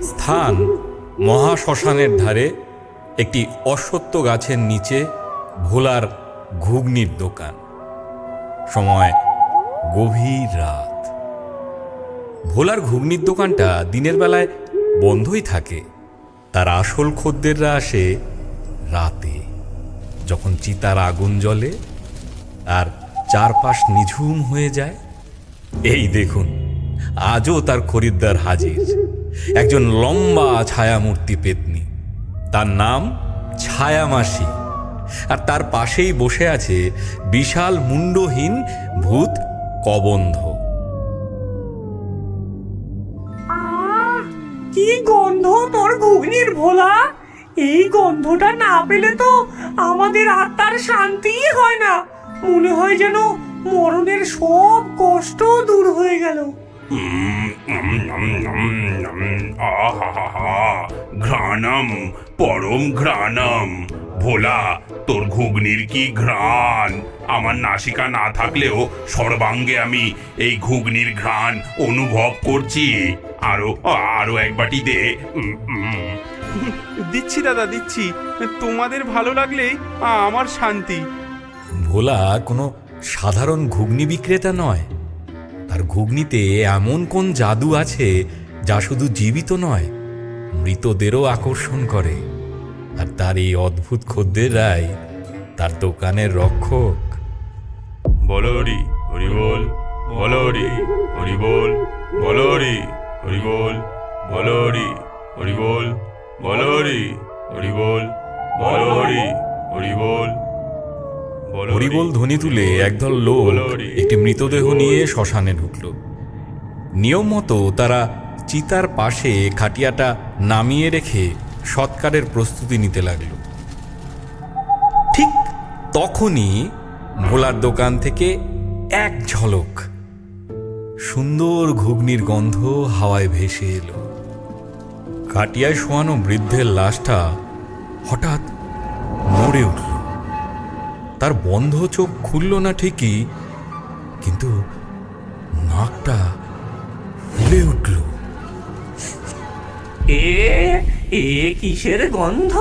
স্থান মহাশ্মশানের ধারে একটি অশ্বত্থ গাছের নিচে ভোলার ঘুগনির দোকান। সময় গভীর রাত। ভোলার ঘুগনির দোকানটা দিনের বেলায় বন্ধই থাকে। তার আসল খদ্দেররা আসে রাতে, যখন চিতার আগুন জ্বলে আর চারপাশ নিঝুম হয়ে যায়। এই দেখুন, আজও তার খরিদ্দার হাজির, একজন লম্বা ছায়ামূর্তি পেতনি। তার নাম ছায়ামাসি, আর তার পাশেই বসে আছে বিশাল মুন্ডহীন ভূত কবন্ধ। কি গন্ধ তোর ঘুগনির ভোলা! এই গন্ধটা না পেলে তো আমাদের আত্মার শান্তিই হয় না। মনে হয় যেন মরণের সব কষ্ট দূর হয়ে গেল। ঘ্রাণম, পরম ঘ্রাণম। ভোলা, তোর ঘুগনির কি ঘ্রাণ! আমার নাসিকা না থাকলেও সর্বাঙ্গে আমি এই ঘুগনির ঘ্রাণ অনুভব করছি। আরো আরো এক বাটি দে। দিচ্ছি দাদা, দিচ্ছি। তোমাদের ভালো লাগলেই আমার শান্তি। ভোলা কোনো সাধারণ ঘুগনি বিক্রেতা নয়। তার ঘুগনিতে এমন কোন জাদু আছে যা শুধু জীবিত নয়, মৃতদেরও আকর্ষণ করে। আর তার এই অদ্ভুত খদ্দেররাই তার দোকানের রক্ষক। বলরি হরি বল, বলরি হরি বল, বলরি হরি বল, বলরি হরি বল, বলরি হরি বল, বলরি হরি বল। হরিবোল ধ্বনি তুলে একদল লোক একটি মৃতদেহ নিয়ে শ্মশানে ঢুকল। নিয়ম মতো তারা চিতার পাশে খাটিয়াটা নামিয়ে রেখে সৎকারের প্রস্তুতি নিতে লাগল। ঠিক তখনই ভোলার দোকান থেকে এক ঝলক সুন্দর ঘুগনির গন্ধ হাওয়ায় ভেসে এলো। খাটিয়ায় শোয়ানো বৃদ্ধের লাশটা হঠাৎ নড়ে উঠল। তার বন্ধ চোখ খুলল না ঠিকই, কিন্তু নাকটা ফুলে উঠল। এ কিসের গন্ধ!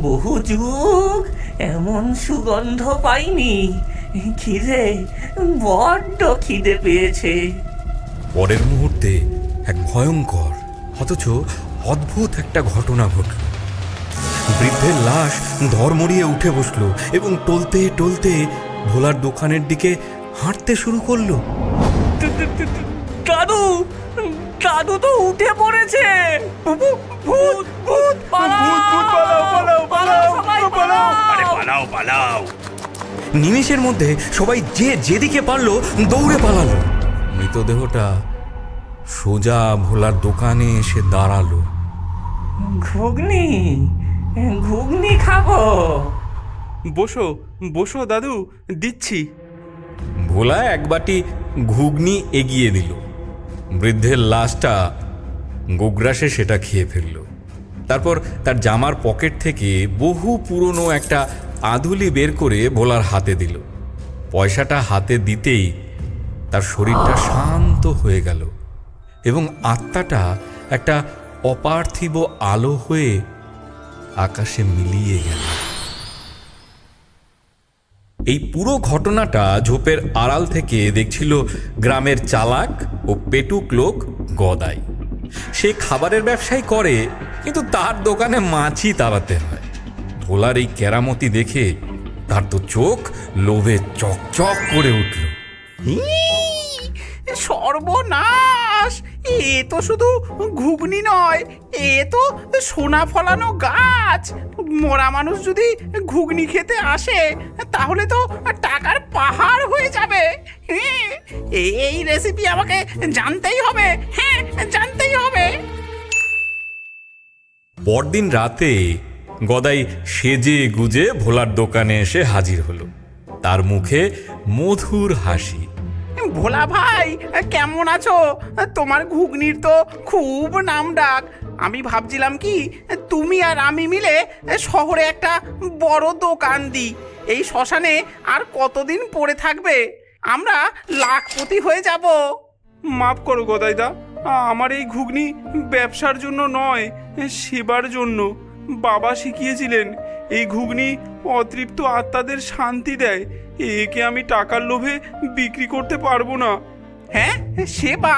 বহু যুগ এমন সুগন্ধ পাইনি। খিদে, বড্ড খিদে পেয়েছে। পরের মুহূর্তে এক ভয়ঙ্কর অথচ অদ্ভুত একটা ঘটনা ঘটল। বৃদ্ধের লাশ ধড়মড়িয়ে উঠে বসলো এবং টলতে টলতে ভোলার দোকানের দিকে হাঁটতে শুরু করলো। দাদু, দাদু তো উঠে পড়েছে! ভূত, ভূত, পালাও! সবাই পালাও! আরে পালাও, পালাও! নিমেষের মধ্যে সবাই যে যেদিকে পারলো দৌড়ে পালালো। মৃতদেহটা সোজা ভোলার দোকানে এসে দাঁড়ালো। ঘুগনি, ঘুগনি খাবো। বসো বসো দাদু, দিচ্ছি। ভোলা এক বাটি ঘুগনি এগিয়ে দিল। বৃদ্ধের লাশটা গোগ্রাসে সেটা খেয়ে ফেলল। তারপর তার জামার পকেট থেকে বহু পুরনো একটা আধুলি বের করে ভোলার হাতে দিল। পয়সাটা হাতে দিতেই তার শরীরটা শান্ত হয়ে গেল এবং আত্মাটা একটা অপার্থিব আলো হয়ে আকাশে মিলিয়ে গেল। এই পুরো ঘটনাটা ঝোপের আড়াল থেকে দেখছিল গ্রামের চালাক ও পেটুক লোক গদাই। সে খাবারের ব্যবসাই করে, কিন্তু তার দোকানে মাছই তাড়াতে হয়। ভোলার এই কেরামতি দেখে তার তো চোখ লোভে চকচক করে উঠল। সর্বনাশ! এ তো শুধু ঘুগনি নয়, এ তো সোনা ফলানো গাছ। মরা মানুষ যদি ঘুগনি খেতে আসে তাহলে তো টাকার পাহাড় হয়ে যাবে। এই রেসিপি আমাকে জানতেই হবে। হ্যাঁ, জানতেই হবে। পরদিন রাতে গদাই সেজে গুজে ভোলার দোকানে এসে হাজির হলো। তার মুখে মধুর হাসি। ভোলা ভাই, কেমন আছো? তোমার ঘুগনির তো খুব নাম ডাক। আমি ভাবছিলাম কি তুমি আর আমি মিলে শহরে একটা বড় দোকান দিই। এই শ্মশানে আর কতদিন পড়ে থাকবে? আমরা লাখপতি হয়ে যাব। মাফ করো গদাইদা, আমার এই ঘুগনি ব্যবসার জন্য নয়, সেবার জন্য। বাবা শিখিয়েছিলেন এই ঘুগনি অতৃপ্ত আত্মাদের শান্তি দেয়। একে আমি টাকার লোভে বিক্রি করতে পারবো না। হ্যাঁ, সেবা?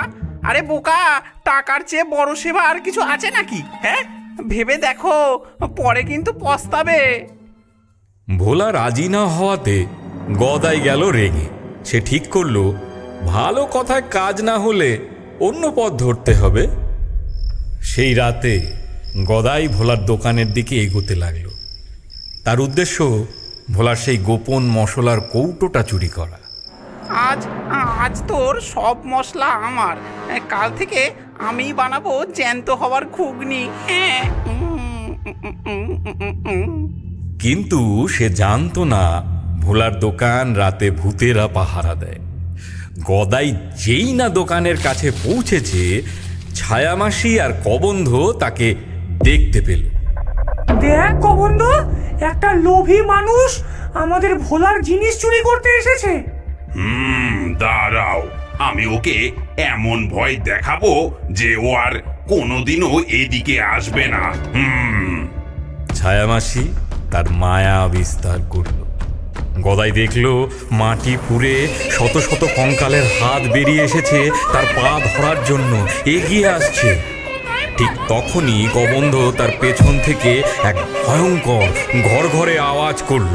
আরে বোকা, টাকার চেয়ে বড় সেবা আর কিছু আছে নাকি? হ্যাঁ, ভেবে দেখো, পরে কিন্তু পস্তাবে। ভোলা রাজি না হওয়াতে গদাই গেল রেগে। সে ঠিক করলো ভালো কথায় কাজ না হলে অন্য পথ ধরতে হবে। সেই রাতে গদাই ভোলার দোকানের দিকে এগোতে লাগলো। তার উদ্দেশ্য ভোলার সেই গোপন মশলার কৌটোটা চুরি করা। আজ আজ তোর সব মশলা আমার। কাল থেকে আমি বানাবো জ্যান্ত হওয়ার ঘুগনি। হ্যাঁ। কিন্তু সে জানতো না ভোলার দোকান রাতে ভূতেরা পাহারা দেয়। গদাই যেই না দোকানের কাছে পৌঁছেছে, ছায়ামাসি আর কবন্ধ তাকে দেখতে পেল। দেখ কবন্ধ, একটা লোভী মানুষ আমাদের ভোলার জিনিস চুরি করতে এসেছে। দাঁড়াও, আমি ওকে এমন ভয় দেখাবো যে ও আর কোনোদিনও এদিকে আসবে না। ছায়ামাসি তার মায়া বিস্তার করল। গদাই দেখল মাটি পুড়ে শত শত কঙ্কালের হাত বেরিয়ে এসেছে তার পা ধরার জন্য, এগিয়ে আসছে। ঠিক তখনই কবন্ধ তার পেছন থেকে এক ভয়ঙ্কর ঘরঘরে আওয়াজ করল।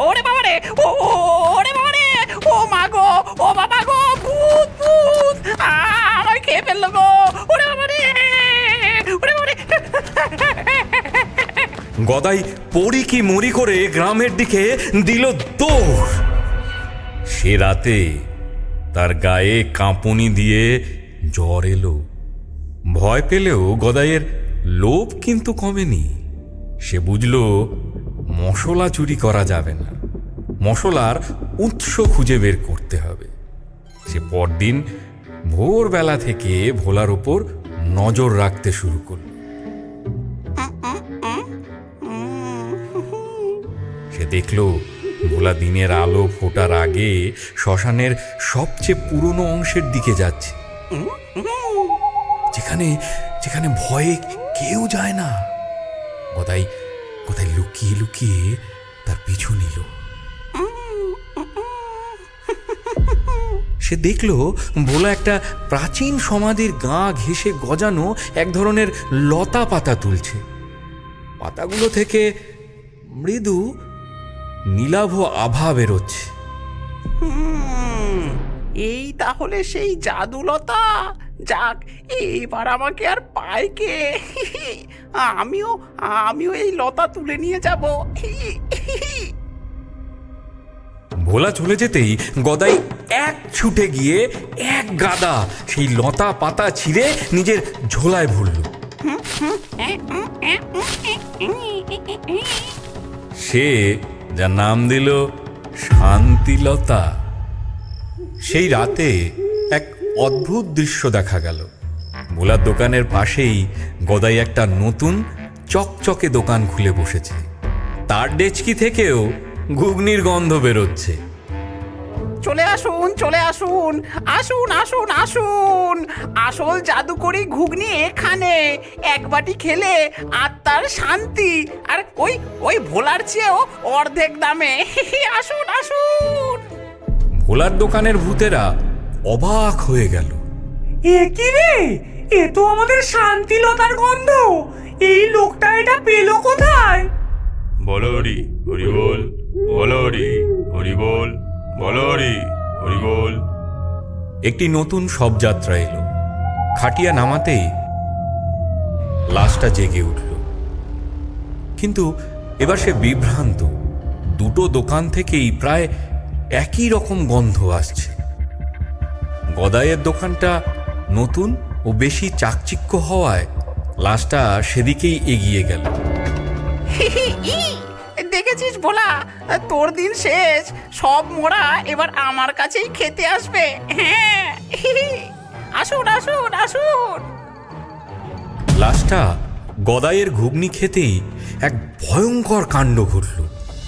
ওরে বাবা রে, ওরে বাবা রে, ও মা গো, ও বাবা গো, ভূত ভূত আমায় খেয়ে ফেললো গো। ওরে বাবা রে, ওরে বাবা রে। গদাই পড়ি কি মরি করে গ্রামের দিকে দিল দৌড়। সে রাতে তার গায়ে কাঁপুনি দিয়ে জ্বর এলো। ভয় পেলেও গদাইয়ের লোভ কিন্তু কমেনি। সে বুঝল মশলা চুরি করা যাবে না, মশলার উৎস খুঁজে বের করতে হবে। সে পরদিন ভোরবেলা থেকে ভোলার ওপর নজর রাখতে শুরু করল। সে দেখল ভোলা দিনের আলো ফোটার আগে শ্মশানের সবচেয়ে পুরনো অংশের দিকে যাচ্ছে, যেখানে যেখানে ভয়ে কেউ যায় না। গদাই কোথায় লুকিয়ে লুকিয়ে তার পিছু নিল। সে দেখল ভোলা একটা প্রাচীন সমাধির গা ঘেঁষে গজানো এক ধরনের লতা পাতা তুলছে। পাতাগুলো থেকে মৃদু নীলাভ আভা বেরোচ্ছে। এই তাহলে সেই জাদুলতা। যাক, এবার আমাকে আর পায় কে? আমিও এই লতা তুলে নিয়ে যাব। ভোলা চলে যেতেই গদাই এক ছুটে গিয়ে এক গাদা সেই লতা পাতা ছিঁড়ে নিজের ঝোলায় ভরল। সে যার নাম দিল শান্তিলতা। সেই রাতে এক অদ্ভুত দৃশ্য দেখা গেল। ভোলার দোকানের পাশেই গদাই একটা নতুন চকচকে দোকান খুলে বসেছে। তার ডেচকি থেকেও ঘুগনির গন্ধ বেরোচ্ছে। চলে আসুন, চলে আসুন, আসুন আসুন আসুন, আসল জাদুকরি ঘুগনি এখানে। এক বাটি খেলে আত্মার শান্তি, আর ওই ভোলার চেয়েও অর্ধেক দামে। আসুন আসুন। ভোলার দোকানের ভূতেরা অবাক হয়ে গেল। এ কি রে, এ তো আমাদের শান্তিলতার গন্ধ। এই লোকটা এটা পেলো কোথায়? বলো হরি হরি বল, বলো হরি হরি বল, বলো হরি হরি বল। একটি নতুন শবযাত্রা এলো। খাটিয়া নামাতেই লাশটা জেগে উঠল। কিন্তু এবার সে বিভ্রান্ত। দুটো দোকান থেকেই প্রায় একই রকম গন্ধ আসছে। গদাইয়ের দোকানটা নতুন ও বেশি চাকচিক্য হওয়ায় লাশটা সেদিকেই এগিয়ে গেল। দেখেছিস ভোলা, তোর দিন শেষ। সব মোরা এবার আমার কাছেই খেতে আসবে। হ্যাঁ, আসুন আসুন আসুন। লাশটা গদাইয়ের ঘুগনি খেতেই এক ভয়ঙ্কর কাণ্ড ঘটল।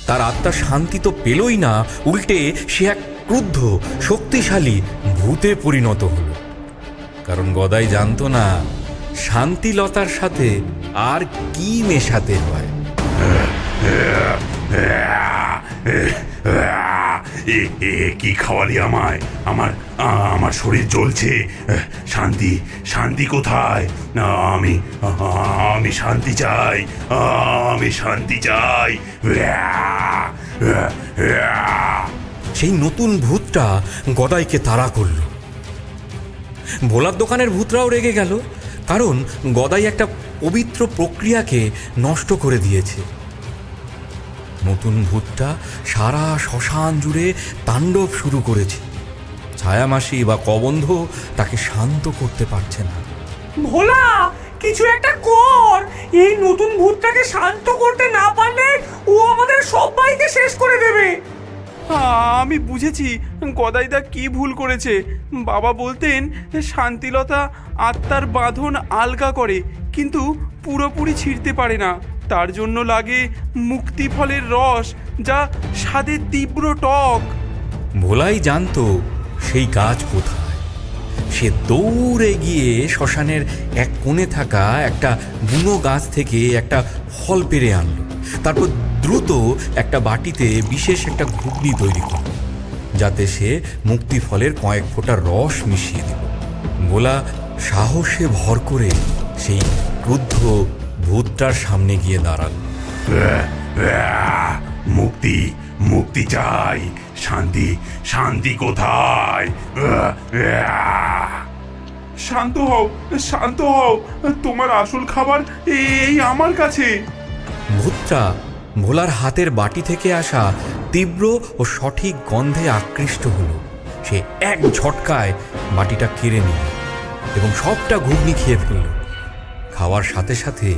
তার আত্মা শান্তি তো পেলই না, উল্টে সে এক ক্রুদ্ধ শক্তিশালী ভূতে পরিণত হলো। কারণ গদাই জানতো না শান্তিলতার সাথে আর কি মেশাতে হয়। কি খাওয়ালি আমায়? আমার শরীর জ্বলছে। শান্তি শান্তি কোথায়? আমি শান্তি চাই, আমি শান্তি চাই। সেই নতুন ভূতটা গদাইকে তাড়া করল। ভোলার দোকানের ভূতরাও রেগে গেল, কারণ গদাই একটা পবিত্র প্রক্রিয়াকে নষ্ট করে দিয়েছে। নতুন ভূতটা সারা শ্মশান জুড়ে তাণ্ডব শুরু করেছে। ছায়ামাসি বা কবন্ধ তাকে শান্ত করতে পারছে না। ভোলা, কিছু একটা কর। এই নতুন ভূতটাকে শান্ত করতে না পারলে ও আমাদের সবাইকে শেষ করে দেবে। আমি বুঝেছি গদাইদা কি ভুল করেছে। বাবা বলতেন শান্তিলতা আত্মার বাঁধন আলগা করে, কিন্তু পুরোপুরি ছিঁড়তে পারে না। তার জন্য লাগে মুক্তি ফলের রস, যা স্বাদে তীব্র টক। ভোলাই জানতো সেই গাছ কোথায়। সে দৌড়ে গিয়ে শ্মশানের এক কোণে থাকা একটা বুনো গাছ থেকে একটা ফল পেড়ে আনলো। তারপর দ্রুত একটা বাটিতে বিশেষ একটা ঘুগনি তৈরি করল, যাতে সে মুক্তি ফলের কয়েক ফোঁটা রস মিশিয়ে দিল। ভোলা সাহসে ভর করে সেই ক্রুদ্ধ ভূতটার সামনে গিয়ে দাঁড়াল। মুক্তি মুক্তি চাই। শান্তি শান্তি কোথায়? শান্ত হও, শান্ত হও। তোমার আসল খাবার এই আমার কাছে। ভূতটা ভোলার হাতের বাটি থেকে আসা তীব্র ও সঠিক গন্ধে আকৃষ্ট হলো। সে এক ঝটকায় বাটিটা কেড়ে নিল এবং সবটা ঘুগনি খেয়ে ফেলল। খাওয়ার সাথে সাথে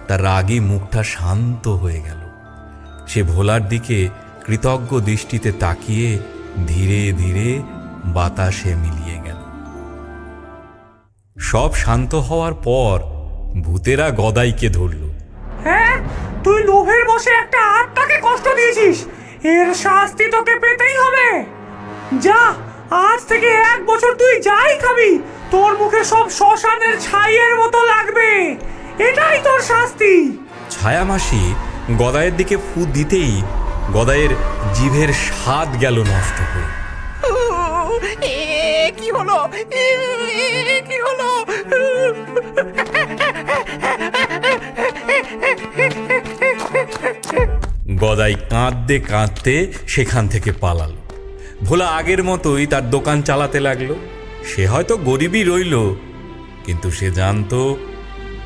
তার রাগী মুখটা শান্ত হয়ে গেল। সে ভোলার দিকে কৃতজ্ঞ দৃষ্টিতে তাকিয়ে ধীরে ধীরে বাতাসে মিলিয়ে গেল। সব শান্ত হওয়ার পর ভূতেরা গদাইকে ধরল। হ্যাঁ, তুই লোভের বসে একটা আত্মাকে কষ্ট দিয়েছিস, এর শাস্তি তোকে পেতেই হবে। যা, আজ থেকে 1 বছর তুই যাই খাবি, তোর মুখে সব শ্মশানের ছাইয়ের মতো লাগবে। এটাই তোর শাস্তি। ছায়ামাসি গদাইয়ের দিকে ফু দিতেই গদাইয়ের জিভের স্বাদ গেল নষ্ট হয়ে। কি হলো? কি হলো? গদাই কাঁদতে কাঁদতে সেখান থেকে পালালো। ভোলা আগের মতোই তার দোকান চালাতে লাগলো। সে হয়তো গরিবই রইল, কিন্তু সে জানতো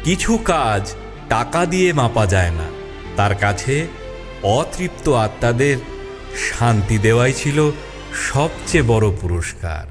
কিছু কাজ টাকা দিয়ে মাপা যায় না। তার কাছে অতৃপ্ত আত্মাদের শান্তি দেওয়াই ছিল সবচেয়ে বড় পুরস্কার।